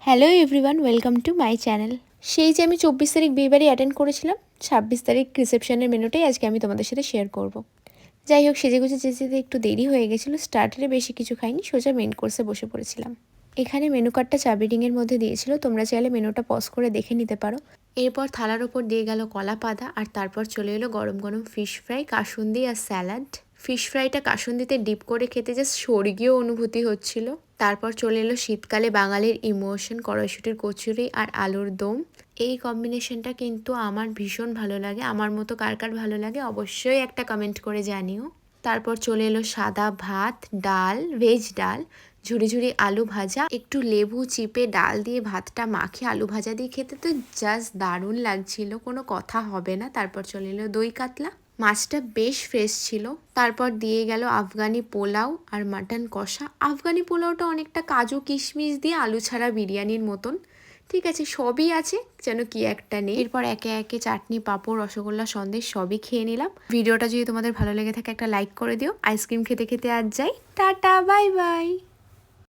Hello everyone, welcome to my channel. সেই যে আমি 24 তারিখ বিয়েবাড়ি অ্যাটেন্ড করেছিলাম, 26 তারিখ রিসেপশনের মেনুটাই আজকে আমি তোমাদের সাথে শেয়ার করব। যাই হোক, সেজেগুজে যেতে একটু দেরি হয়ে গেছিলো। স্টার্টারে বেশি কিছু খাইনি, সোজা মেন কোর্সে বসে পড়েছিলাম। এখানে মেনু কার্ডটা চাবি রিংয়ের মধ্যে দিয়েছিল, তোমরা চাইলে মেনুটা পজ করে দেখে নিতে পারো। এরপর থালার ওপর দিয়ে গেল কলা পাতা, আর তারপর চলে এলো গরম গরম ফিশ ফ্রাই, কাসুন্দি আর স্যালাড। ফিশ ফ্রাইটা কাসুন্দিতে ডিপ করে খেতে জাস্ট স্বর্গীয় অনুভূতি হচ্ছিল। তারপর চলে এলো শীতকালে বাঙালির ইমোশন, কড়াইশুঁটির কচুরি আর আলুর দম। এই কম্বিনেশনটা কিন্তু আমার ভীষণ ভালো লাগে। আমার মতো কার কার ভালো লাগে অবশ্যই একটা কমেন্ট করে জানিও। তারপর চলে এলো সাদা ভাত, ডাল, ভেজ ডাল, ঝুড়ি ঝুড়ি আলু ভাজা, একটু লেবু চিপে ডাল দিয়ে ভাতটা মাখিয়ে আলু ভাজা দিয়ে খেতে তো জাস্ট দারুণ লাগছিল, কোনো কথা হবে না। তারপর চলে এলো দই কাতলা, মাছটা বেশ ফ্রেশ ছিল। তারপর দিয়ে গেল আফগানি পোলাও আর মাটন কষা। আফগানি পোলাওটা অনেকটা কাজু কিশমিশ দিয়ে আলু ছাড়া বিরিয়ানির মতন। ঠিক আছে, সবই আছে, যেন কি একটা নেই। এরপর একে একে চাটনি, পাঁপড়, রসগোল্লা, সন্দেশ সবই খেয়ে নিলাম। ভিডিওটা যদি তোমাদের ভালো লেগে থাকে একটা লাইক করে দিও। আইসক্রিম খেতে খেতে আজ যাই, টাটা, বাই বাই।